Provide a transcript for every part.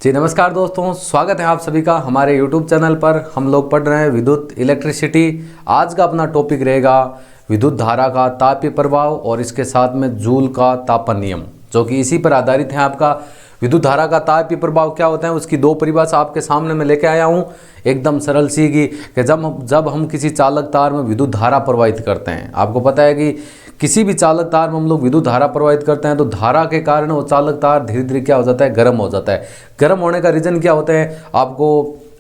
जी नमस्कार दोस्तों, स्वागत है आप सभी का हमारे YouTube चैनल पर। हम लोग पढ़ रहे हैं विद्युत इलेक्ट्रिसिटी। आज का अपना टॉपिक रहेगा विद्युत धारा का तापीय प्रभाव और इसके साथ में जूल का तापन नियम, जो कि इसी पर आधारित है। आपका विद्युत धारा का तापीय प्रभाव क्या होता है उसकी दो परिभाषा आपके सामने मैं लेके आया हूँ, एकदम सरल सी की कि जब हम किसी चालक तार में विद्युत धारा प्रवाहित करते हैं। आपको पता है कि किसी भी चालक तार में हम लोग विद्युत धारा प्रवाहित करते हैं तो धारा के कारण वो चालक तार धीरे धीरे क्या हो जाता है, गर्म हो जाता है। गर्म होने का रीज़न क्या होता है,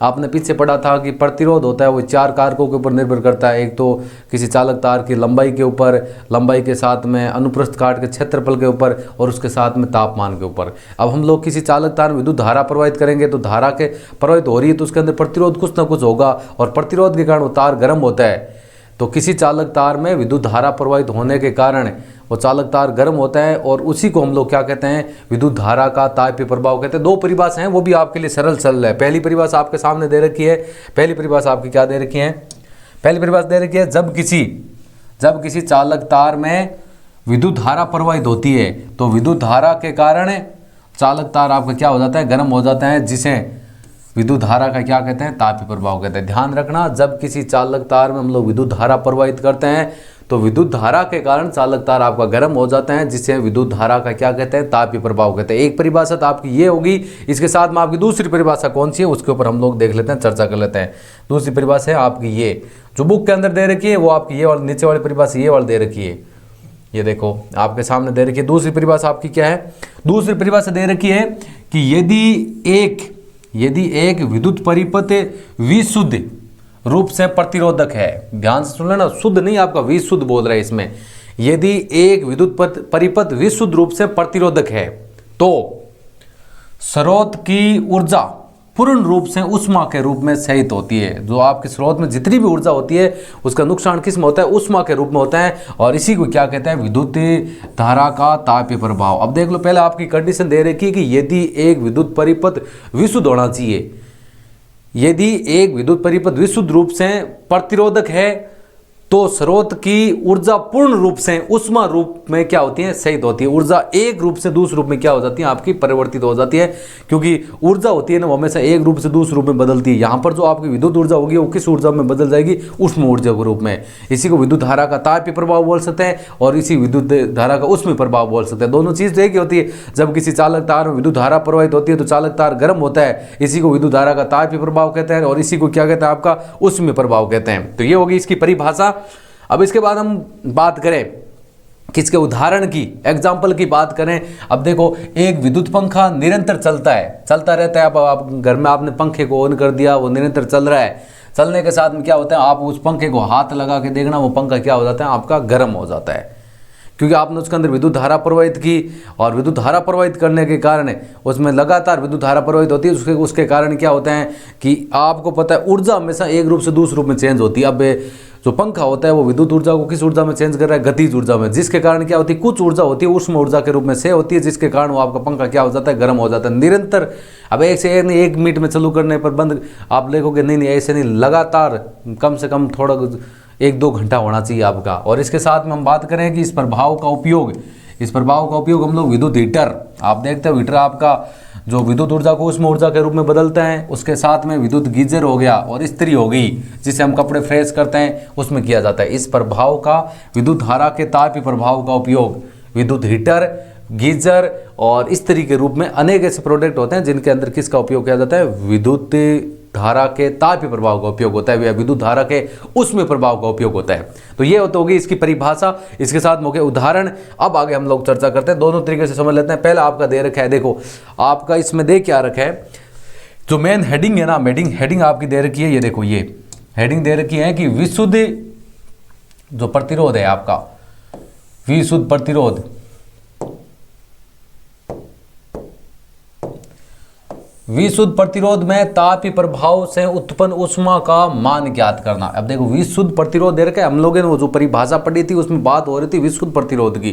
आपने पीछे पढ़ा था कि प्रतिरोध होता है वो चार कारकों के ऊपर निर्भर करता है। एक तो किसी चालक तार की लंबाई के ऊपर, लंबाई के साथ में अनुप्रस्थ काट के क्षेत्रफल के ऊपर और उसके साथ में तापमान के ऊपर। अब हम लोग किसी चालक तार में विद्युत धारा प्रवाहित करेंगे तो धारा के प्रवाहित हो रही है तो उसके अंदर प्रतिरोध कुछ ना कुछ होगा और प्रतिरोध के कारण वो तार गर्म होता है। तो किसी चालक तार में विद्युत धारा प्रवाहित होने के कारण वो चालक तार गर्म होता है और उसी को हम लोग क्या कहते हैं, विद्युत धारा का तापीय प्रभाव कहते हैं। दो परिभाषा हैं, वो भी आपके लिए सरल है। पहली परिभाषा आपके सामने दे रखी है। पहली परिभाषा आपकी क्या दे रखी है, पहली परिभाषा दे रखी है, जब किसी चालक तार में विद्युत धारा प्रवाहित होती है तो विद्युत धारा के कारण चालक तार आपका क्या हो जाता है, गर्म हो जाता है, जिसे विद्युत धारा का क्या कहते हैं, तापीय प्रभाव कहते हैं। ध्यान रखना, जब किसी चालक तार में हम लोग विद्युत धारा प्रवाहित करते हैं तो विद्युत धारा के कारण चालक तार आपका गर्म हो जाता है, जिसे विद्युत धारा का क्या कहते हैं, तापीय प्रभाव कहते हैं। एक परिभाषा तो आपकी ये होगी। इसके साथ में आपकी दूसरी परिभाषा कौन सी है उसके ऊपर हम लोग देख लेते हैं, चर्चा कर लेते हैं। दूसरी परिभाषा है आपकी ये, जो बुक के अंदर दे रखी है वो आपकी ये वाली नीचे वाली परिभाषा ये वाली दे रखी है। ये देखो आपके सामने दे रखी है। दूसरी परिभाषा आपकी क्या है, दूसरी परिभाषा दे रखी है कि यदि एक विद्युत परिपथ विशुद्ध रूप से प्रतिरोधक है, ध्यान से सुन लेना, शुद्ध नहीं आपका विशुद्ध बोल रहा है इसमें। यदि एक विद्युत परिपथ विशुद्ध रूप से प्रतिरोधक है तो स्रोत की ऊर्जा पूर्ण रूप से ऊष्मा के रूप में सहित होती है। जो आपके स्रोत में जितनी भी ऊर्जा होती है उसका नुकसान किस में होता है, ऊष्मा के रूप में होता है, और इसी को क्या कहते हैं, विद्युत धारा का तापीय प्रभाव। अब देख लो, पहले आपकी कंडीशन दे रखी है कि यदि एक विद्युत परिपथ विशुद्ध होना चाहिए। यदि एक विद्युत परिपथ विशुद्ध रूप से प्रतिरोधक है तो स्रोत की ऊर्जा पूर्ण रूप से ऊष्मा रूप में क्या होती है, सहित होती है। ऊर्जा एक रूप से दूसरे रूप में क्या हो जाती है, आपकी परिवर्तित हो जाती है, क्योंकि ऊर्जा होती है ना वो हमेशा एक रूप से दूसरे रूप में बदलती है। यहाँ पर जो आपकी विद्युत ऊर्जा होगी वो किस ऊर्जा में बदल जाएगी, ऊष्मा ऊर्जा के रूप में। इसी को विद्युत धारा का तापीय प्रभाव बोल सकते हैं और इसी विद्युत धारा का ऊष्मीय प्रभाव बोल सकते हैं। दोनों चीज़ तो एक ही होती है। जब किसी चालक तार में विद्युत धारा प्रवाहित होती है तो चालक तार गर्म होता है, इसी को विद्युत धारा का तापीय प्रभाव कहते हैं और इसी को क्या कहते हैं, आपका ऊष्मीय प्रभाव कहते हैं। तो ये होगी इसकी परिभाषा। अब इसके बाद हम बात करें किसके उदाहरण की, एग्जाम्पल की बात करें। अब देखो, एक विद्युत पंखा निरंतर चलता रहता है। आप घर में आपने पंखे को ऑन कर दिया, वो निरंतर चल रहा है। चलने के साथ में क्या होता है, आप उस पंखे को हाथ लगा के देखना, वो पंखा क्या हो जाता है, आपका गर्म हो जाता है, क्योंकि आपने उसके अंदर विद्युत धारा प्रवाहित की और विद्युत धारा प्रवाहित करने के कारण उसमें लगातार विद्युत धारा प्रवाहित होती है। उसके कारण क्या होता है कि आपको पता है ऊर्जा हमेशा एक रूप से दूसरे रूप में चेंज होती है। अब जो पंखा होता है वो विद्युत ऊर्जा को किस ऊर्जा में चेंज कर रहा है, गतिज ऊर्जा में, जिसके कारण क्या होती है, कुछ ऊर्जा होती है ऊष्मा ऊर्जा के रूप में से होती है, जिसके कारण वो आपका पंखा क्या हो जाता है, गर्म हो जाता है निरंतर। अब एक से एक मिनट में चालू करने पर बंद, आप देखोगे नहीं ऐसे नहीं, लगातार कम से कम थोड़ा 1-2 घंटा होना चाहिए आपका। और इसके साथ में हम बात करें कि इस प्रभाव का उपयोग हम लोग विद्युत हीटर, आप देखते हो हीटर आपका जो विद्युत ऊर्जा को ऊष्मा ऊर्जा के रूप में बदलता है, उसके साथ में विद्युत गीजर हो गया और इस्त्री हो गई जिसे हम कपड़े फ्रेश करते हैं, उसमें किया जाता है। इस प्रभाव का, विद्युत धारा के तापीय प्रभाव का उपयोग विद्युत हीटर, गीजर और इस्त्री के रूप में अनेक ऐसे प्रोडक्ट होते हैं जिनके अंदर किसका उपयोग किया जाता है, विद्युत धारा के तापीय प्रभाव का उपयोग होता है या विद्युत धारा के ऊष्मीय प्रभाव का उपयोग होता है। तो ये होगी इसकी परिभाषा, इसके साथ में उदाहरण। अब आगे हम लोग चर्चा करते हैं, दोनों तरीके से समझ लेते हैं। पहला आपका दे रखा है, देखो आपका इसमें दे क्या रखा है, जो मेन हेडिंग है ना, हेडिंग आपकी दे रखी है। ये देखो, ये हेडिंग दे रखी है कि विशुद्ध जो प्रतिरोध है आपका, विशुद्ध प्रतिरोध, विशुद्ध प्रतिरोध में तापीय प्रभाव से उत्पन्न ऊष्मा का मान ज्ञात करना। अब देखो, विशुद्ध प्रतिरोध दे रखा है, हम लोगों ने वो जो परिभाषा पढ़ी थी उसमें बात हो रही थी विशुद्ध प्रतिरोध की।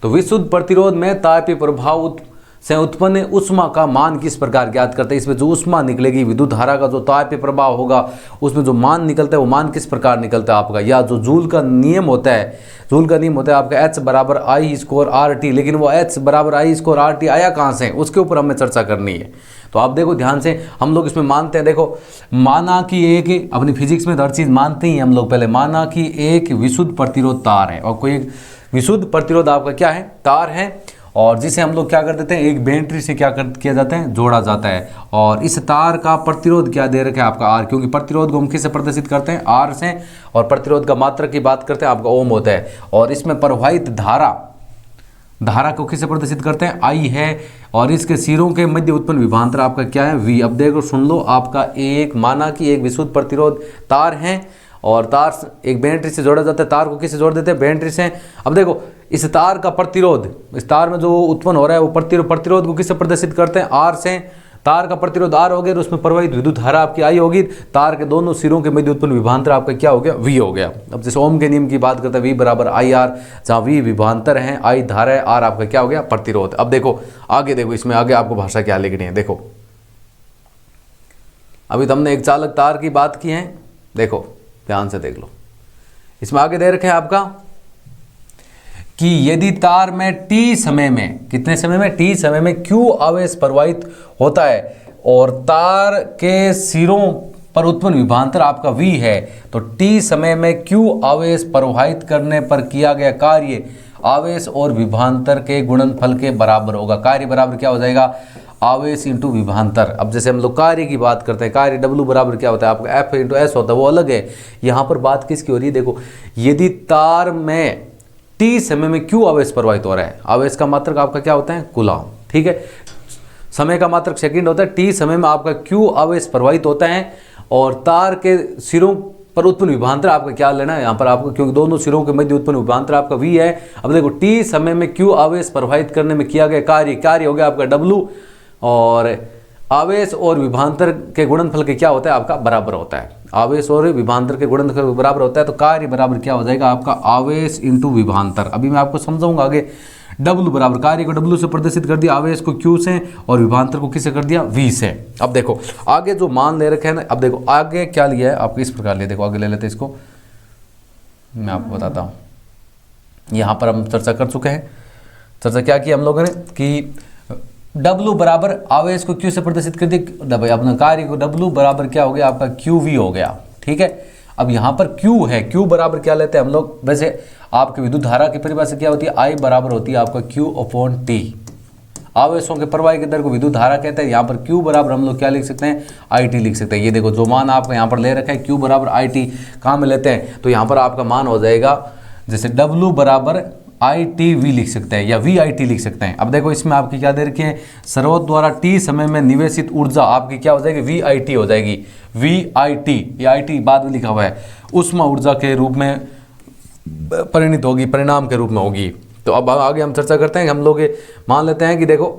तो विशुद्ध प्रतिरोध में तापीय प्रभाव से उत्पन्न उष्मा का मान किस प्रकार ज्ञात करते हैं। इसमें जो उष्मा निकलेगी, विद्युत धारा का जो तापीय प्रभाव होगा, उसमें जो मान निकलता है वो मान किस प्रकार निकलता है आपका, या जो जूल का नियम होता है, जूल का नियम होता है आपका H बराबर आई स्क्वायर आर टी, लेकिन वो H बराबर आई स्क्वायर आर टी आया कहाँ से, उसके ऊपर हमें चर्चा करनी है। तो आप देखो ध्यान से, हम लोग इसमें मानते हैं, देखो माना कि एक, अपनी फिजिक्स में तो हर चीज़ मानते ही हम लोग, पहले माना कि एक विशुद्ध प्रतिरोध तार है, और कोई एक विशुद्ध प्रतिरोध आपका क्या है, तार है, और जिसे हम लोग क्या कर देते हैं, एक बैटरी से क्या किया जाता है, जोड़ा जाता है। और इस तार का प्रतिरोध क्या दे रखा है आपका आर, क्योंकि प्रतिरोध को हम किससे प्रदर्शित करते हैं, आर से, और प्रतिरोध का मात्रक की बात करते हैं आपका ओम होता है। और इसमें प्रवाहित धारा को किससे प्रदर्शित करते हैं, आई है, और इसके सिरों के मध्य उत्पन्न विभवांतर आपका क्या है, वी। अब देखो सुन लो, आपका एक माना कि एक विशुद्ध प्रतिरोध तार है, और तार एक बैटरी से जोड़ा जाता है, तार को किससे जोड़ देते हैं, बैटरी से। अब देखो इस तार का प्रतिरोध, इस तार में जो उत्पन्न हो रहा है वो प्रतिरोध को किससे प्रदर्शित करते हैं, आर से। तार का प्रतिरोध आर हो गया, और उसमें प्रवाहित विद्युत धारा आपकी आई होगी, तार के दोनों सिरों के मध्य उत्पन्न विभवांतर आपका क्या हो गया, वी हो गया। अब जैसे ओम के नियम की बात करते हैं, वी बराबर आई आर, जहाँ वी विभवांतर है, आई धारा है, आर आपका क्या हो गया, प्रतिरोध। अब देखो आगे, देखो इसमें आगे आपको भाषा क्या लिखनी है। देखो अभी तो हमने एक चालक तार की बात की है, देखो ध्यान से देख लो, इसमें आगे दे रखे हैं आपका कि यदि तार में टी समय में, कितने समय में, टी समय में Q आवेश प्रवाहित होता है, और तार के सिरों पर उत्पन्न विभवांतर आपका V है, तो T समय में Q आवेश प्रवाहित करने पर किया गया कार्य आवेश और विभवांतर के गुणनफल के बराबर होगा। कार्य बराबर क्या हो जाएगा, आवेश इंटू विभवांतर। अब जैसे हम लोग कार्य की बात करते हैं, कार्य W बराबर क्या होता है आपका, F इंटू S होता है, वो अलग है। यहाँ पर बात किसकी हो रही है, देखो यदि तार में T समय में Q आवेश प्रवाहित हो रहा है, आवेश का मात्रक आपका क्या होता है, कूलम, ठीक है, समय का मात्रक सेकंड होता है, T समय में आपका Q आवेश प्रवाहित होता है, और तार के सिरों पर उत्पन्न विभवांतर आपका क्या लेना है यहाँ पर आपको, क्योंकि दोनों सिरों के मध्य उत्पन्न विभवांतर आपका V है। अब देखो T समय में Q आवेश प्रवाहित करने में किया गया कार्य हो गया आपका W, और आवेश और विभवांतर के गुणनफल के क्या होता है आपका, बराबर होता है। आवेश और विभवांतर के गुणनफल बराबर होता है, तो कार्य बराबर क्या हो जाएगा आपका, आवेश इंटू विभवांतर। अभी मैं आपको समझाऊंगा आगे। W बराबर, कार्य को W से प्रदर्शित कर दिया, आवेश को Q से, और विभवांतर को किससे कर दिया, V से। अब देखो आगे जो मान ले रखे हैं ना, अब देखो आगे क्या लिया है आपको, इस प्रकार लिया, देखो आगे ले लेते हैं इसको, मैं आपको बताता हूँ। यहाँ पर हम चर्चा कर चुके हैं, चर्चा क्या की हम लोगों ने कि W बराबर आवेश को Q से प्रदर्शित कर दिया, अपना कार्य को W बराबर क्या हो गया आपका, QV हो गया, ठीक है। अब यहाँ पर Q है, Q बराबर क्या लेते हैं हम लोग, वैसे आपके विद्युत धारा की परिभाषा क्या होती है, I बराबर होती है आपका Q अपॉन T। आवेशों के प्रवाह की दर को विद्युत धारा कहते हैं। यहाँ पर Q बराबर हम लोग क्या लिख सकते हैं, IT लिख सकते हैं। ये देखो जो मान आपका यहाँ पर ले रखा है Q बराबर IT, कहाँ में लेते हैं, तो यहाँ पर आपका मान हो जाएगा, जैसे W बराबर ITV लिख सकते हैं, या VIT लिख सकते हैं। अब देखो इसमें आपकी क्या दे रखी है, स्रोत द्वारा T समय में निवेशित ऊर्जा आपकी क्या हो जाएगी, VIT हो जाएगी, VIT, ये IT बाद में लिखा हुआ है, उष्मा ऊर्जा के रूप में परिणित होगी, परिणाम के रूप में होगी। तो अब आगे हम चर्चा करते हैं, हम लोग मान लेते हैं कि देखो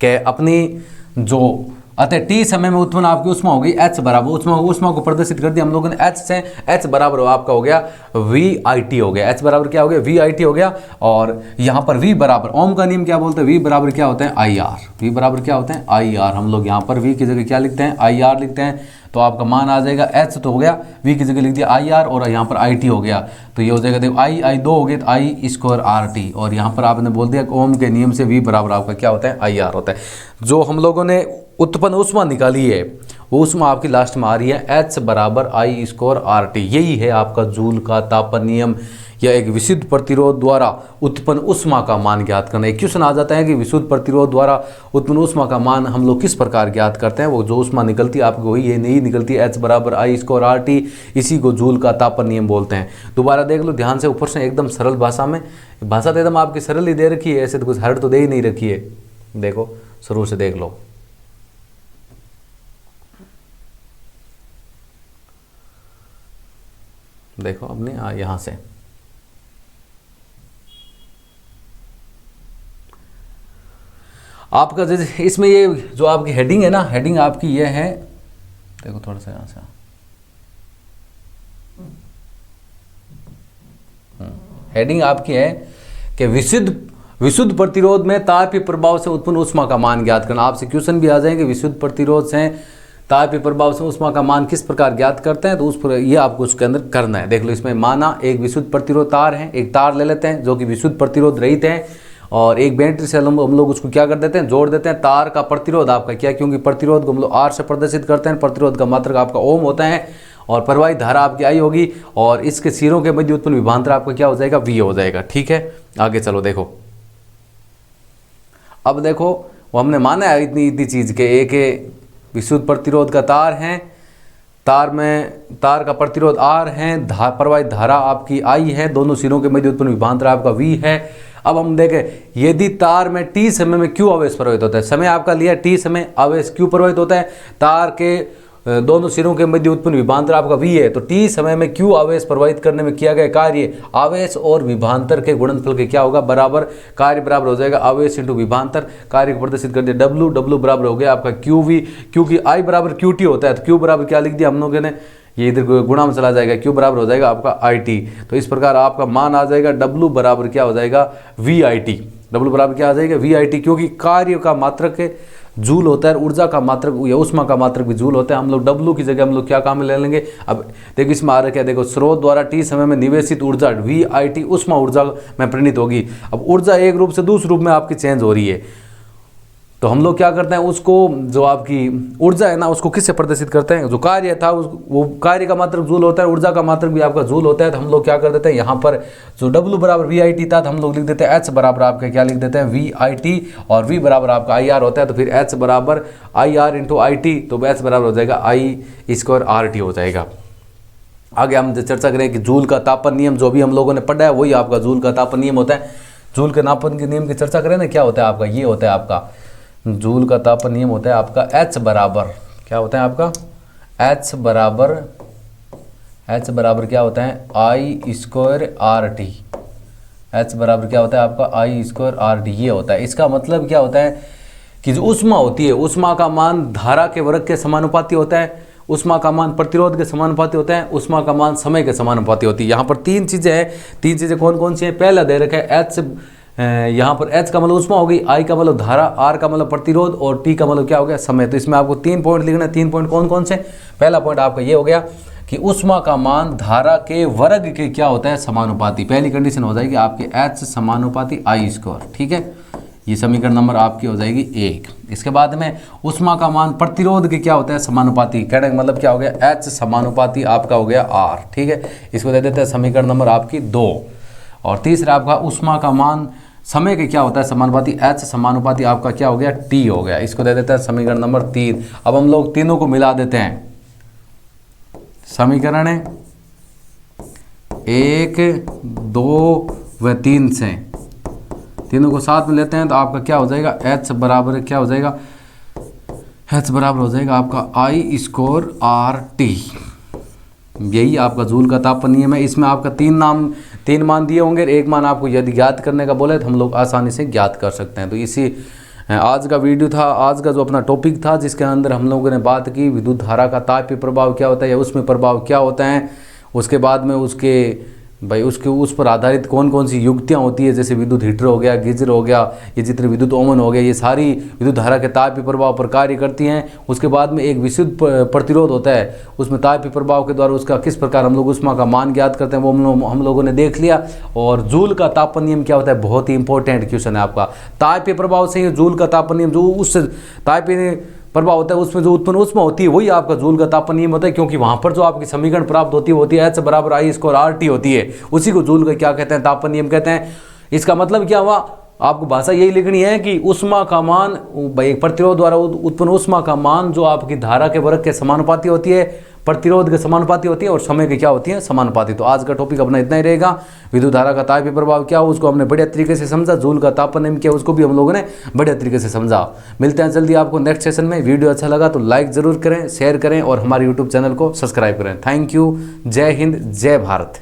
कि अपनी जो अतः T समय में उत्पन्न आपकी उष्मा होगी H बराबर, उष्मा को प्रदर्शित कर दिया हम लोगों ने H से, H बराबर आपका हो गया VIT हो गया, H बराबर क्या हो गया, VIT हो गया। और यहाँ पर V बराबर, ओम का नियम क्या बोलते हैं, V बराबर क्या होते हैं, IR, V बराबर क्या होते हैं, IR। हम लोग यहाँ पर V की जगह क्या लिखते हैं, IR लिखते हैं, तो आपका मान आ जाएगा H तो हो गया, V की जगह लिख दिया IR, और यहाँ पर IT हो गया, तो ये हो जाएगा देखो I 2 हो गए, तो I स्क्वायर RT, और यहाँ पर आपने बोल दिया ओम के नियम से V बराबर आपका क्या होता है, IR होता है। जो हम लोगों ने उत्पन्न उष्मा निकाली है, वो उष्मा आपकी लास्ट में आ रही है H बराबर I स्क्वायर RT। यही है आपका जूल का तापन नियम, या एक विशुद्ध प्रतिरोध द्वारा उत्पन्न उष्मा का मान ज्ञात करना। एक क्वेश्चन आ जाता है कि विशुद्ध प्रतिरोध द्वारा उत्पन्न उष्मा का मान हम लोग किस प्रकार ज्ञात करते हैं, वो जो उष्मा निकलती है आपको वही ये नहीं निकलती है, H बराबर I स्क्वायर RT, इसी को जूल का तापन नियम बोलते हैं। दोबारा देख लो ध्यान से, ऊपर से एकदम सरल भाषा में, भाषा तो एकदम आपकी सरल ही दे रखी है, ऐसे तो कुछ हार्ड तो दे ही नहीं रखी है। देखो शुरू से देख लो, देखो अपने यहाँ से आपका जैसे इसमें ये जो आपकी हेडिंग है ना, हेडिंग आपकी ये है, देखो थोड़ा सा यहाँ से, हेडिंग आपकी है कि विशुद्ध विशुद्ध प्रतिरोध में तापीय प्रभाव से उत्पन्न ऊष्मा का मान ज्ञात करना। आपसे क्वेश्चन भी आ जाएंगे, विशुद्ध प्रतिरोध से तापीय प्रभाव से ऊष्मा का मान किस प्रकार ज्ञात करते हैं, तो उस पर ये आपको उसके अंदर करना है। देख लो, इसमें माना एक विशुद्ध प्रतिरोध तार है, एक तार ले लेते हैं जो कि विशुद्ध प्रतिरोध रहित है, और एक बैटरी से हम लोग उसको क्या कर देते हैं, जोड़ देते हैं। तार का प्रतिरोध आपका क्या, क्योंकि प्रतिरोध को हम लोग R से प्रदर्शित करते हैं, प्रतिरोध का मात्रक आपका ओम होता है, और प्रवाहित धारा आपकी I होगी, और इसके सिरों के मध्य उत्पन्न विभवांतर आपका क्या हो जाएगा, V हो जाएगा। ठीक है, आगे चलो देखो। अब देखो, वो हमने माना है इतनी चीज़ के, एक विशुद्ध प्रतिरोध का तार है, तार का प्रतिरोध R है, प्रवाहित धारा आपकी I है, दोनों सिरों के मध्य उत्पन्न विभवांतर आपका V है। अब हम देखें, यदि तार में T समय में Q आवेश प्रवाहित होता है, समय आपका लिया T समय, आवेश Q प्रवाहित होता है, तार के दोनों सिरों के मध्य उत्पन्न विभवांतर आपका V है, तो T समय में Q आवेश प्रवाहित करने में किया गया कार्य आवेश और विभवांतर के गुणनफल के क्या होगा, बराबर। कार्य बराबर हो जाएगा आवेश इंटू विभवांतर। कार्य को प्रदर्शित कर दिया W बराबर हो गया आपका QV, क्योंकि I बराबर QT होता है, तो Q बराबर क्या लिख दिया हम लोगों ने, ये इधर गुणा में चला जाएगा, Q बराबर हो जाएगा आपका IT। तो इस प्रकार आपका मान आ जाएगा W बराबर क्या हो जाएगा, VIT। W बराबर क्या आ जाएगा, VIT, क्योंकि कार्य का मात्रक जूल होता है, ऊर्जा का मात्रक या ऊष्मा का मात्रक भी जूल होता है। हम लोग W की जगह हम लोग क्या काम ले लेंगे। अब देखो, इसमें आ रहा है, देखो, स्रोत द्वारा T समय में निवेशित ऊर्जा VIT ऊष्मा ऊर्जा में परिणित होगी। अब ऊर्जा एक रूप से दूसरे रूप में आपकी चेंज हो रही है, तो हम लोग क्या करते हैं, उसको जो आपकी ऊर्जा है ना, उसको किससे प्रदर्शित करते हैं, जो कार्य था वो कार्य का मात्रक जूल होता है, ऊर्जा का मात्रक भी आपका जूल होता है। तो हम लोग क्या कर देते हैं, यहाँ पर जो W बराबर VIT था, तो हम लोग लिख देते हैं H बराबर आपका क्या लिख देते हैं, VIT, और V बराबर आपका IR होता है, तो फिर H बराबर IR इंटू IT, तो H बराबर हो जाएगा I² RT हो जाएगा। आगे हम चर्चा करें कि जूल का तापन नियम, जो भी हम लोगों ने पढ़ा है वही आपका जूल का तापन नियम होता है। जूल के नापन के नियम की चर्चा करें ना, क्या होता है आपका, ये होता है आपका जूल का तापन नियम होता है आपका H बराबर क्या होता है आपका, H बराबर क्या होता है, I² RT। H बराबर क्या होता है आपका, I² RT, ये होता है। इसका मतलब क्या होता है कि जो ऊष्मा होती है, ऊष्मा का मान धारा के वर्ग के समानुपाती होता है, ऊष्मा का मान प्रतिरोध के समानुपाती होता है, ऊष्मा का मान समय के समानुपाती होती है। यहाँ पर तीन चीज़ें हैं। तीन चीज़ें कौन कौन सी हैं, पहला दे रखा है H, यहाँ पर H का मतलब ऊष्मा हो गई, I का मतलब धारा, R का मतलब प्रतिरोध, और T का मतलब क्या हो गया, समय। तो इसमें आपको 3 पॉइंट लिखना है। 3 पॉइंट कौन कौन से, पहला पॉइंट आपका ये हो गया कि ऊष्मा का मान धारा के वर्ग के क्या होता है, समानुपाती। पहली कंडीशन हो जाएगी आपकी H समानुपाती I²। ठीक है, ये समीकरण नंबर आपकी हो जाएगी 1। इसके बाद में ऊष्मा का मान प्रतिरोध के क्या होता है, समानुपाती। कहने का मतलब क्या हो गया, H समानुपाती आपका हो गया R। ठीक है, इसको दे देते हैं समीकरण नंबर आपकी 2। और तीसरा आपका ऊष्मा का मान समय के क्या होता है, समानुपाती, H समानुपाती आपका क्या हो गया, T हो गया। इसको दे देते हैं समीकरण नंबर 3। अब हम लोग तीनों को मिला देते हैं, समीकरण 1, 2 व 3 से तीनों को साथ में लेते हैं, तो आपका क्या हो जाएगा, H बराबर क्या हो जाएगा, H बराबर हो जाएगा आपका I² RT। यही आपका जूल का तापन नियम है। इसमें आपका 3 मान दिए होंगे, एक मान आपको यदि ज्ञात करने का बोले तो हम लोग आसानी से ज्ञात कर सकते हैं। तो इसी आज का वीडियो था, आज का जो अपना टॉपिक था, जिसके अंदर हम लोगों ने बात की विद्युत धारा का तापीय प्रभाव क्या होता है या उसमें प्रभाव क्या होता है। उसके बाद में उस पर आधारित कौन कौन सी युक्तियाँ होती है, जैसे विद्युत हीटर हो गया, गीजर हो गया, ये जितने विद्युत ओवन हो गया, ये सारी विद्युत धारा के तापीय प्रभाव पर कार्य करती हैं। उसके बाद में एक विशुद्ध प्रतिरोध होता है, उसमें तापीय प्रभाव के द्वारा उसका किस प्रकार हम लोग ऊष्मा का मान ज्ञात करते हैं, वो हम लोगों ने देख लिया। और जूल का तापन नियम क्या होता है, बहुत ही इंपॉर्टेंट क्वेश्चन है आपका। तापीय प्रभाव से ही जूल का तापन नियम, जो उस तापीय प्रभाव होता है उसमें जो उत्पन्न ऊष्मा होती है वही आपका जूल का तापन नियम होता है, क्योंकि वहां पर जो आपकी समीकरण प्राप्त होती है वो होती है H बराबर I² RT होती है। उसी को जूल का क्या कहते हैं, तापन नियम कहते हैं। इसका मतलब क्या हुआ, आपको भाषा यही लिखनी है कि ऊष्मा का मान, एक प्रतिरोध द्वारा उत्पन्न ऊष्मा का मान जो आपकी धारा के वर्ग के समानुपाती होती है, प्रतिरोध के समानुपाती होती है, और समय के क्या होती है, समानुपाती। तो आज का टॉपिक अपना इतना ही रहेगा। विद्युत धारा का तापीय प्रभाव क्या हो उसको हमने बढ़िया तरीके से समझा, जूल का तापन नियम क्या उसको भी हम लोगों ने बढ़िया तरीके से समझा। मिलते हैं जल्दी आपको नेक्स्ट सेशन में। वीडियो अच्छा लगा तो लाइक ज़रूर करें, शेयर करें और हमारे यूट्यूब चैनल को सब्सक्राइब करें। Thank you. जय हिंद, जय भारत।